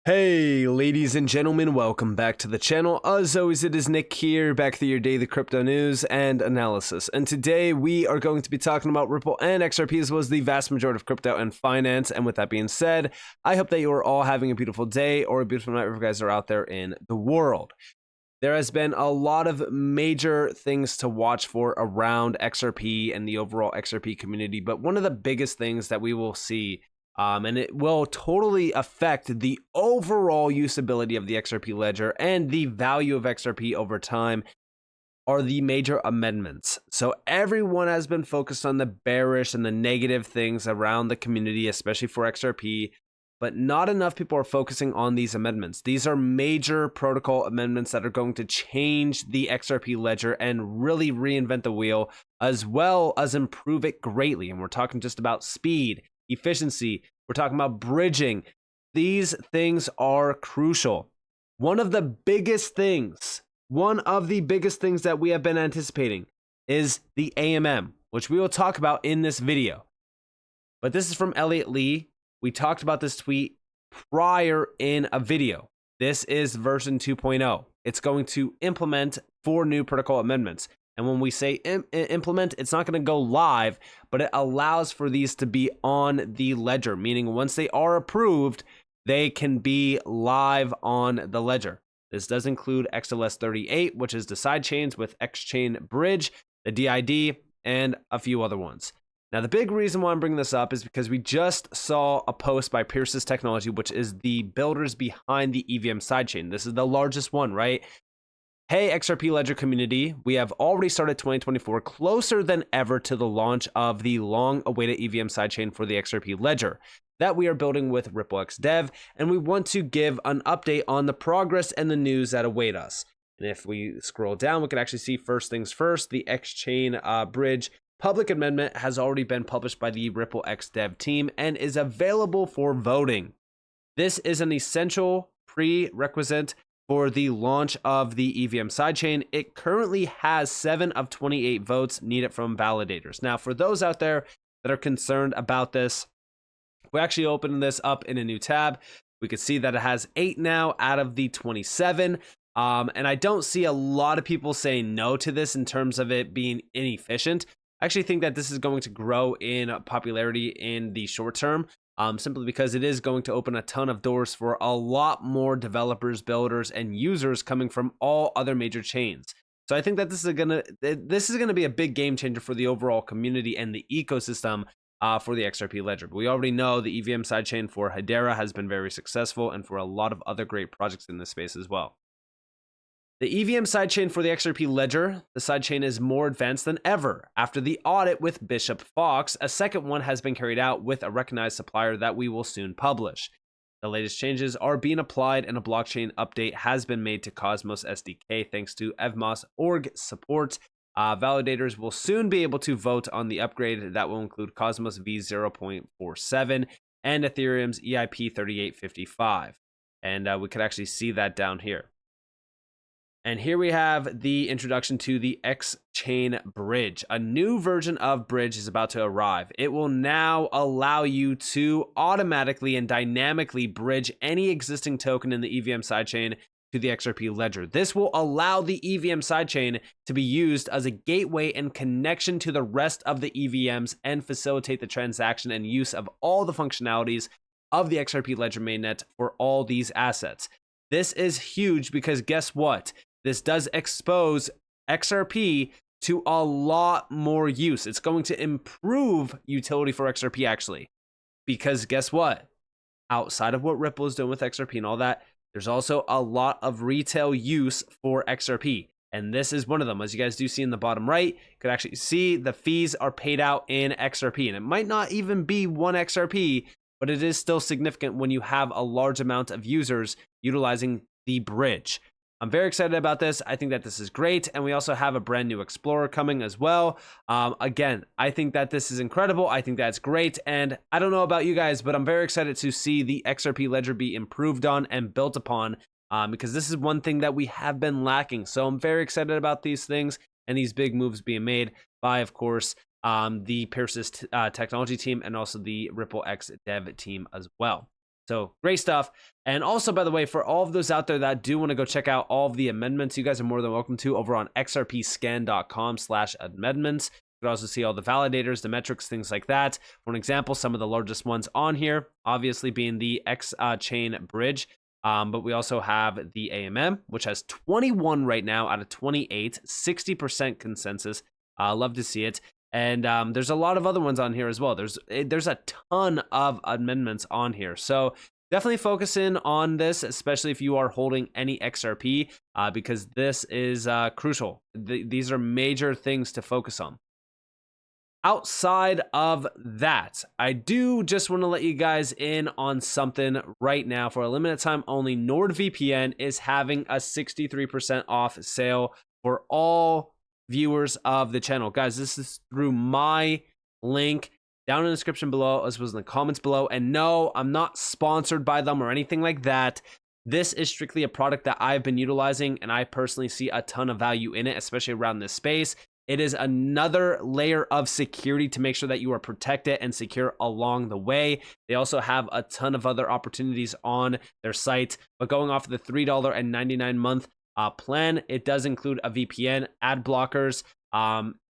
Hey ladies and gentlemen, welcome back to the channel. As always, it is Nick here, back with your daily crypto news and analysis. And today we are going to be talking about Ripple and XRP, as well as the vast majority of crypto and finance. And with that being said, I hope that you are all having a beautiful day or a beautiful night wherever you guys are out there in the world. There has been a lot of major things to watch for around XRP and the overall XRP community, but one of the biggest things that we will see and it will totally affect the overall usability of the XRP ledger and the value of XRP over time are the major amendments. So everyone has been focused on the bearish and the negative things around the community, especially for XRP, but not enough people are focusing on these amendments. These are major protocol amendments that are going to change the XRP ledger and really reinvent the wheel, as well as improve it greatly. And we're talking just about speed, efficiency, we're talking about bridging. These things are crucial. One of the biggest things that we have been anticipating is the AMM, which we will talk about in this video. But this is from Elliot Lee. We talked about this tweet prior in a video. This is version 2.0. It's going to implement 4 new protocol amendments. And when we say implement, it's not going to go live, but it allows for these to be on the ledger, meaning once they are approved, they can be live on the ledger. This does include XLS38, which is the side chains with X-Chain Bridge, the DID, and a few other ones. Now, the big reason why I'm bringing this up is because we just saw a post by Pierce's Technology, which is the builders behind the EVM sidechain. This is the largest one, right? Hey, XRP Ledger community, we have already started 2024 closer than ever to the launch of the long-awaited EVM sidechain for the XRP Ledger that we are building with RippleX and we want to give an update on the progress and the news that await us. And if we scroll down, we can actually see first things first, the X-Chain Bridge public amendment has already been published by the RippleX Dev team and is available for voting. This is an essential prerequisite for the launch of the EVM sidechain. It currently has 7 of 28 votes needed from validators. Now, for those out there that are concerned about this, we actually opened this up in a new tab. We can see that it has 8 now out of the 27. And I don't see a lot of people saying no to this in terms of it being inefficient. I actually think that this is going to grow in popularity in the short term. Simply because it is going to open a ton of doors for a lot more developers, builders, and users coming from all other major chains. So I think that this is gonna be a big game changer for the overall community and the ecosystem for the XRP Ledger. But we already know the EVM sidechain for Hedera has been very successful, and for a lot of other great projects in this space as well. The EVM sidechain for the XRP Ledger, the sidechain is more advanced than ever. After the audit with Bishop Fox, a second one has been carried out with a recognized supplier that we will soon publish. The latest changes are being applied and a blockchain update has been made to Cosmos SDK thanks to Evmos org support. Validators will soon be able to vote on the upgrade that will include Cosmos v0.47 and Ethereum's EIP 3855. And we could actually see that down here. And here we have the introduction to the X-Chain Bridge. A new version of Bridge is about to arrive. It will now allow you to automatically and dynamically bridge any existing token in the EVM sidechain to the XRP Ledger. This will allow the EVM sidechain to be used as a gateway and connection to the rest of the EVMs and facilitate the transaction and use of all the functionalities of the XRP Ledger mainnet for all these assets. This is huge because guess what? This does expose XRP to a lot more use. It's going to improve utility for XRP actually. Because guess what? Outside of what Ripple is doing with XRP and all that, there's also a lot of retail use for XRP. And this is one of them. As you guys do see in the bottom right, you can actually see the fees are paid out in XRP. And it might not even be 1 XRP, but it is still significant when you have a large amount of users utilizing the bridge. I'm very excited about this. I think that this is great. And we also have a brand new Explorer coming as well. Again, I think that this is incredible. I think that's great. And I don't know about you guys, but I'm very excited to see the XRP Ledger be improved on and built upon because this is one thing that we have been lacking. So I'm very excited about these things and these big moves being made by, of course, the Pierce's technology team and also the RippleX dev team as well. So great stuff. And also, by the way, for all of those out there that do want to go check out all of the amendments, you guys are more than welcome to over on xrpscan.com/amendments. You can also see all the validators, the metrics, things like that. For an example, some of the largest ones on here, obviously being the X-Chain Bridge. But we also have the AMM, which has 21 right now out of 28, 60% consensus. Love to see it. And there's a lot of other ones on here as well. There's a ton of amendments on here. So definitely focus in on this, especially if you are holding any XRP, because this is crucial. These are major things to focus on. Outside of that, I do just want to let you guys in on something right now. For a limited time only, NordVPN is having a 63% off sale for all viewers of the channel. Guys, this is through my link down in the description below, as well as in the comments below. And no, I'm not sponsored by them or anything like that. This is strictly a product that I've been utilizing, and I personally see a ton of value in it, especially around this space. It is another layer of security to make sure that you are protected and secure along the way. They also have a ton of other opportunities on their site, but going off of the $3.99 month plan, it does include a VPN, ad blockers,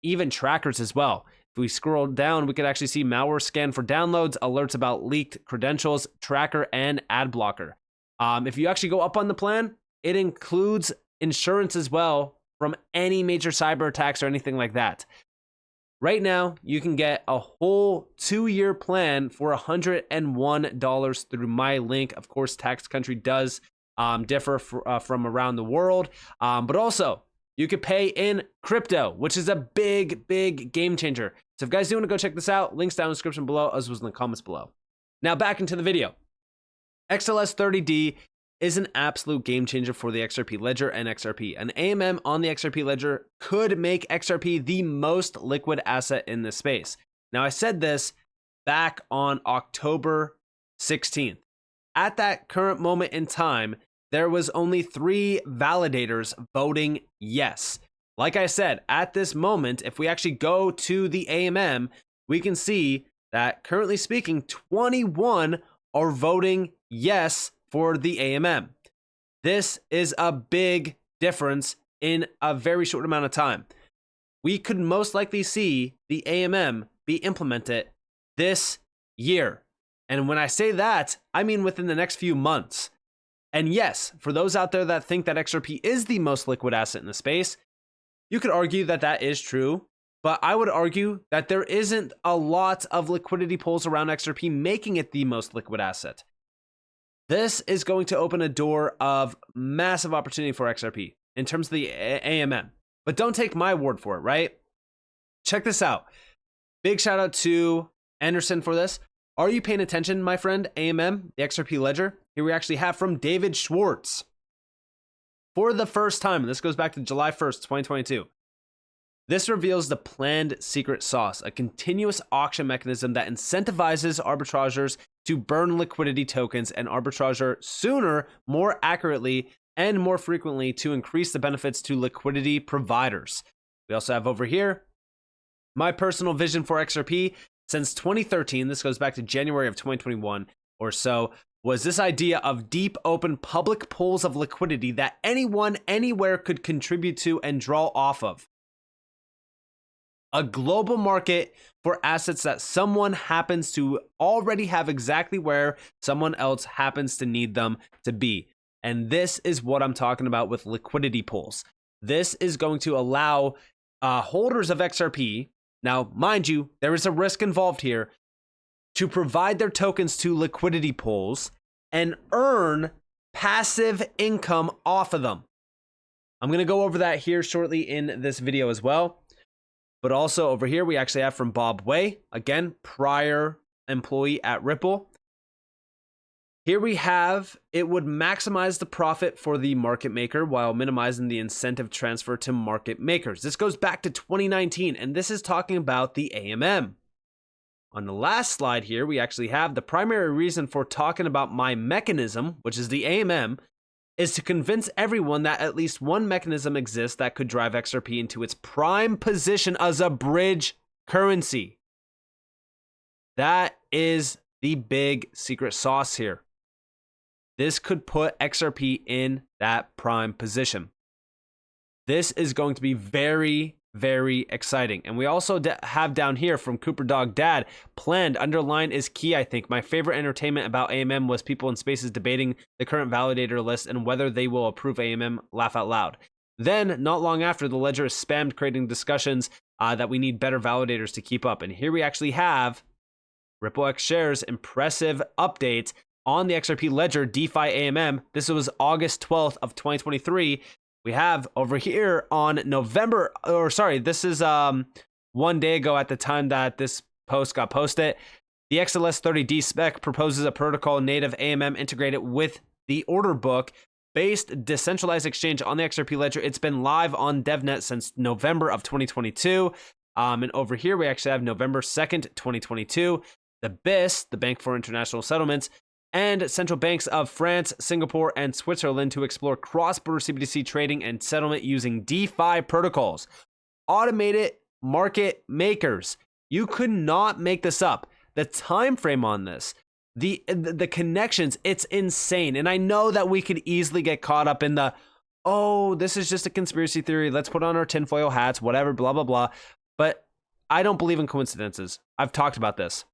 even trackers as well. If we scroll down, we could actually see malware scan for downloads, alerts about leaked credentials, tracker, and ad blocker. If you actually go up on the plan, it includes insurance as well from any major cyber attacks or anything like that. Right now, you can get a whole 2-year plan for $101 through my link. Of course, tax country does differ from around the world, but also you could pay in crypto, which is a big game changer. So if you guys do want to go check this out, links down in the description below, as well as in the comments below. Now back into the video. XLS30D is an absolute game changer for the XRP Ledger and XRP. An AMM on the XRP Ledger could make XRP the most liquid asset in this space. Now, I said this back on October 16th. At that current moment in time, there was only 3 validators voting yes. Like I said, at this moment, if we actually go to the AMM, we can see that currently speaking, 21 are voting yes for the AMM. This is a big difference in a very short amount of time. We could most likely see the AMM be implemented this year. And when I say that, I mean within the next few months. And yes, for those out there that think that XRP is the most liquid asset in the space, you could argue that that is true, but I would argue that there isn't a lot of liquidity pools around XRP making it the most liquid asset. This is going to open a door of massive opportunity for XRP in terms of the AMM. But don't take my word for it, right? Check this out. Big shout out to Anderson for this. Are you paying attention, my friend? AMM, the XRP Ledger. Here we actually have from David Schwartz. For the first time, and this goes back to July 1st, 2022. This reveals the planned secret sauce, a continuous auction mechanism that incentivizes arbitrageurs to burn liquidity tokens and arbitrage sooner, more accurately, and more frequently to increase the benefits to liquidity providers. We also have over here my personal vision for XRP since 2013. This goes back to January of 2021 or so. Was this idea of deep open public pools of liquidity that anyone anywhere could contribute to and draw off of. A global market for assets that someone happens to already have exactly where someone else happens to need them to be. And this is what I'm talking about with liquidity pools. This is going to allow holders of XRP, now mind you, there is a risk involved here, to provide their tokens to liquidity pools and earn passive income off of them. I'm going to go over that here shortly in this video as well. But also over here, we actually have from Bob Way, again, prior employee at Ripple. Here we have, it would maximize the profit for the market maker while minimizing the incentive transfer to market makers. This goes back to 2019, and this is talking about the AMM. On the last slide here, we actually have the primary reason for talking about my mechanism, which is the AMM, is to convince everyone that at least one mechanism exists that could drive XRP into its prime position as a bridge currency. That is the big secret sauce here. this could put XRP in that prime position. This is going to be very, very exciting. And we also have down here from Cooper Dog Dad, planned underline is key, I think. My favorite entertainment about AMM was people in spaces debating the current validator list and whether they will approve AMM, laugh out loud. Then, not long after, the ledger is spammed creating discussions that we need better validators to keep up. And here we actually have RippleX shares impressive updates on the XRP Ledger DeFi AMM. This was August 12th of 2023. We have over here on this is 1 day ago at the time that this post got posted. The XLS30D spec proposes a protocol native AMM integrated with the order book based decentralized exchange on the XRP Ledger. It's been live on DevNet since November of 2022. And over here, we actually have November 2nd, 2022. The BIS, the Bank for International Settlements, and central banks of France, Singapore, and Switzerland to explore cross-border CBDC trading and settlement using DeFi protocols. Automated market makers. You could not make this up. The time frame on this, the connections, it's insane. And I know that we could easily get caught up in the, oh, this is just a conspiracy theory. Let's put on our tinfoil hats, whatever, blah, blah, blah. But I don't believe in coincidences. I've talked about this.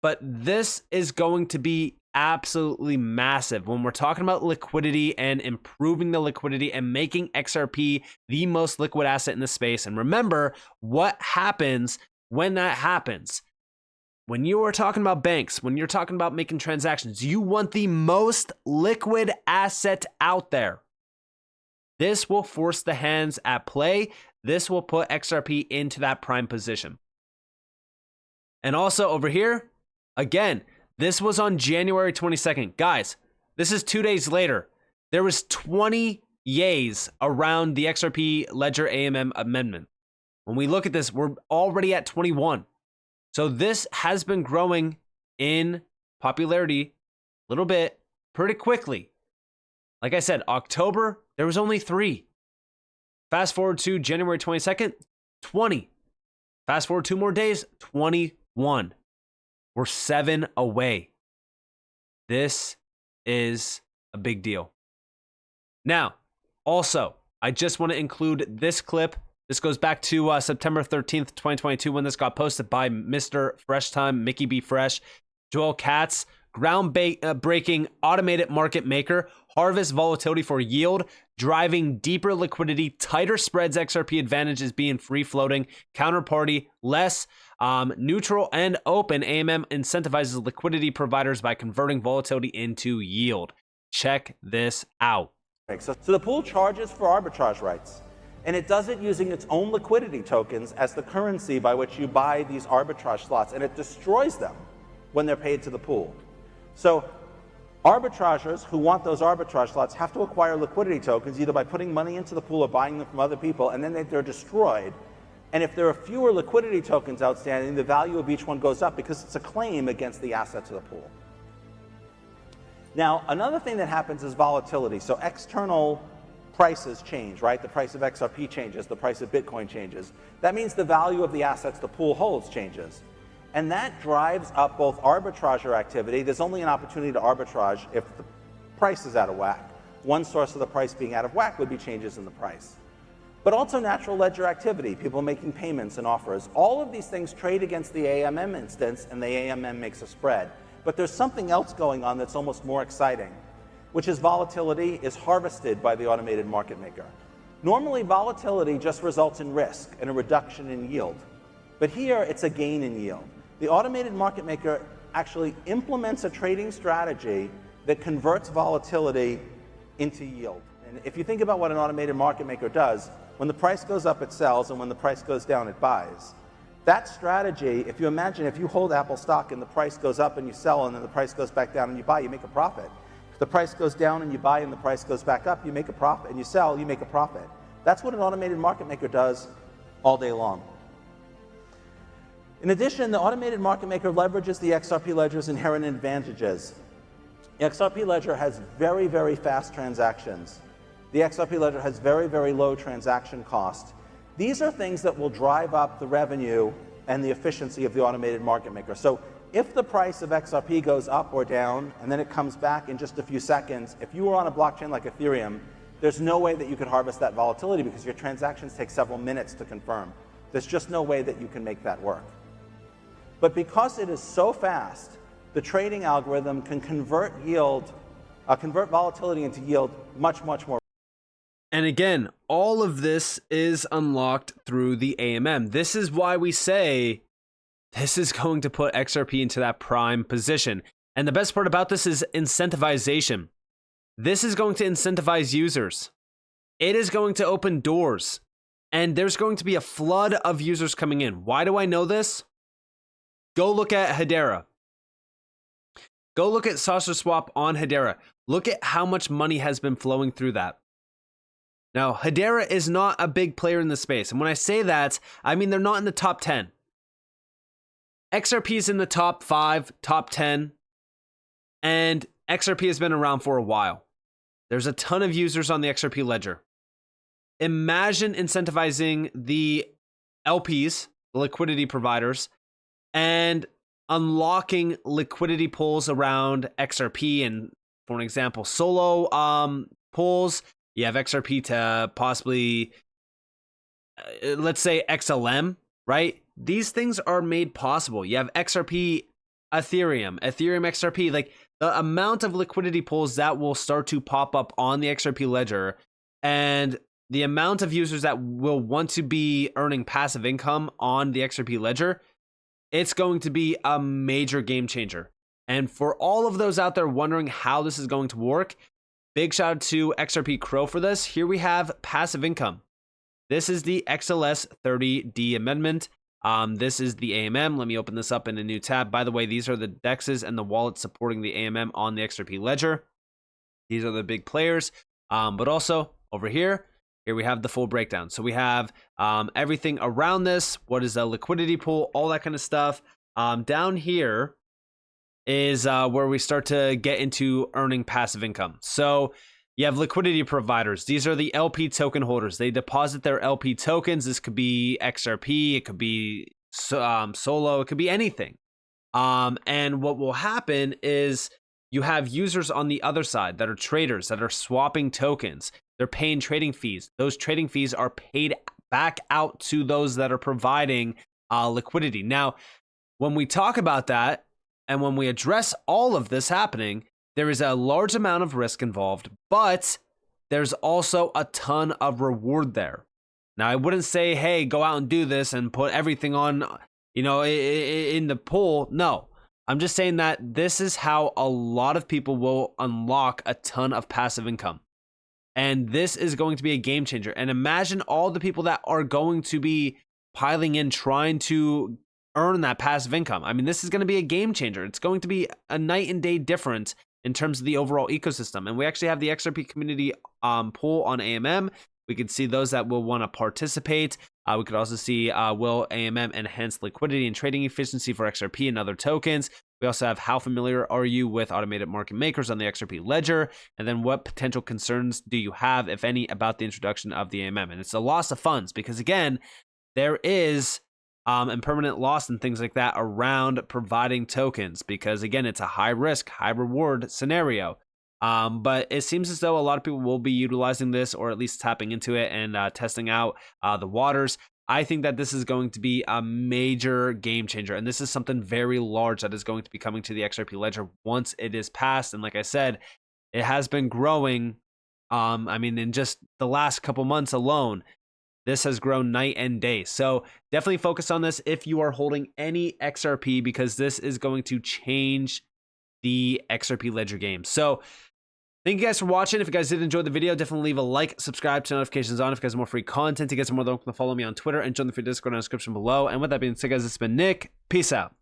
But this is going to be absolutely massive when we're talking about liquidity and improving the liquidity and making XRP the most liquid asset in the space. And remember what happens when that happens. When you are talking about banks, when you're talking about making transactions, you want the most liquid asset out there. This will force the hands at play. This will put XRP into that prime position. And also over here, again, this was on January 22nd. Guys, this is 2 days later. There was 20 yays around the XRP Ledger AMM amendment. When we look at this, we're already at 21. So this has been growing in popularity a little bit pretty quickly. Like I said, October, there was only 3. Fast forward to January 22nd, 20. Fast forward 2 more days, 21. We're 7 away. This is a big deal. Now, also, I just want to include this clip. This goes back to September 13th, 2022, when this got posted by Mr. Fresh Time, Mickey B. Fresh, Joel Katz, groundbreaking automated market maker, harvest volatility for yield, driving deeper liquidity, tighter spreads, XRP advantages being free floating, counterparty, less neutral and open. AMM incentivizes liquidity providers by converting volatility into yield. Check this out. So the pool charges for arbitrage rights, and it does it using its own liquidity tokens as the currency by which you buy these arbitrage slots, and it destroys them when they're paid to the pool. So arbitrageurs who want those arbitrage slots have to acquire liquidity tokens either by putting money into the pool or buying them from other people, and then they're destroyed. And if there are fewer liquidity tokens outstanding, the value of each one goes up because it's a claim against the assets of the pool. Now, another thing that happens is volatility. So external prices change, right? The price of XRP changes, the price of Bitcoin changes. That means the value of the assets the pool holds changes. And that drives up both arbitrager activity. There's only an opportunity to arbitrage if the price is out of whack. One source of the price being out of whack would be changes in the price. But also natural ledger activity, people making payments and offers. All of these things trade against the AMM instance, and the AMM makes a spread. But there's something else going on that's almost more exciting, which is volatility is harvested by the automated market maker. Normally, volatility just results in risk and a reduction in yield. But here, it's a gain in yield. The automated market maker actually implements a trading strategy that converts volatility into yield. And if you think about what an automated market maker does, when the price goes up, it sells, and when the price goes down, it buys. That strategy, if you imagine if you hold Apple stock and the price goes up and you sell, and then the price goes back down and you buy, you make a profit. If the price goes down and you buy and the price goes back up, you make a profit, and you sell, you make a profit. That's what an automated market maker does all day long. In addition, the automated market maker leverages the XRP Ledger's inherent advantages. The XRP Ledger has very, very fast transactions. The XRP Ledger has very, very low transaction cost. These are things that will drive up the revenue and the efficiency of the automated market maker. So if the price of XRP goes up or down, and then it comes back in just a few seconds, if you were on a blockchain like Ethereum, there's no way that you could harvest that volatility because your transactions take several minutes to confirm. There's just no way that you can make that work. But because it is so fast, the trading algorithm can convert volatility into yield much, much more. And again, all of this is unlocked through the AMM. This is why we say this is going to put XRP into that prime position. And the best part about this is incentivization. This is going to incentivize users. It is going to open doors. And there's going to be a flood of users coming in. Why do I know this? Go look at Hedera. Go look at Saucer Swap on Hedera. Look at how much money has been flowing through that. Now, Hedera is not a big player in the space. And when I say that, I mean they're not in the top 10. XRP is in the top 5, top 10. And XRP has been around for a while. There's a ton of users on the XRP Ledger. Imagine incentivizing the LPs, the liquidity providers, and unlocking liquidity pools around XRP. And for an example, solo pools, you have XRP to possibly, let's say XLM, right? These things are made possible. You have XRP, Ethereum XRP, like the amount of liquidity pools that will start to pop up on the XRP Ledger and the amount of users that will want to be earning passive income on the XRP Ledger, it's going to be a major game changer. And for all of those out there wondering how this is going to work, big shout out to XRP Crow for this. Here we have passive income. This is the XLS 30D amendment. This is the AMM. Let me open this up in a new tab. By the way, these are the DEXs and the wallets supporting the AMM on the XRP Ledger. These are the big players. But also over here we have the full breakdown. So we have everything around this. What is a liquidity pool? All that kind of stuff. Down here is where we start to get into earning passive income. So you have liquidity providers. These are the LP token holders. They deposit their LP tokens. This could be XRP. It could be Solo. It could be anything. And what will happen is you have users on the other side that are traders that are swapping tokens. They're paying trading fees. Those trading fees are paid back out to those that are providing liquidity. Now, when we talk about that and when we address all of this happening, there is a large amount of risk involved, but there's also a ton of reward there. Now, I wouldn't say, hey, go out and do this and put everything on, in the pool. No, I'm just saying that this is how a lot of people will unlock a ton of passive income. And this is going to be a game changer. And imagine all the people that are going to be piling in, trying to earn that passive income. I mean, this is going to be a game changer. It's going to be a night and day difference in terms of the overall ecosystem. And we actually have the XRP community pool on AMM. We could see those that will want to participate. We could also see will AMM enhance liquidity and trading efficiency for XRP and other tokens. We also have how familiar are you with automated market makers on the XRP Ledger? And then what potential concerns do you have, if any, about the introduction of the AMM? And it's a loss of funds because, again, there is impermanent loss and things like that around providing tokens because, again, it's a high risk, high reward scenario. But it seems as though a lot of people will be utilizing this or at least tapping into it and testing out the waters. I think that this is going to be a major game changer. And this is something very large that is going to be coming to the XRP Ledger once it is passed. And like I said, it has been growing. I mean, in just the last couple months alone, this has grown night and day. So definitely focus on this if you are holding any XRP because this is going to change the XRP Ledger game. So thank you guys for watching. If you guys did enjoy the video, definitely leave a like, subscribe, turn notifications on if you guys want more free content. To get some more, don't follow me on Twitter and join the free Discord in the description below. And with that being said, guys, it's been Nick. Peace out.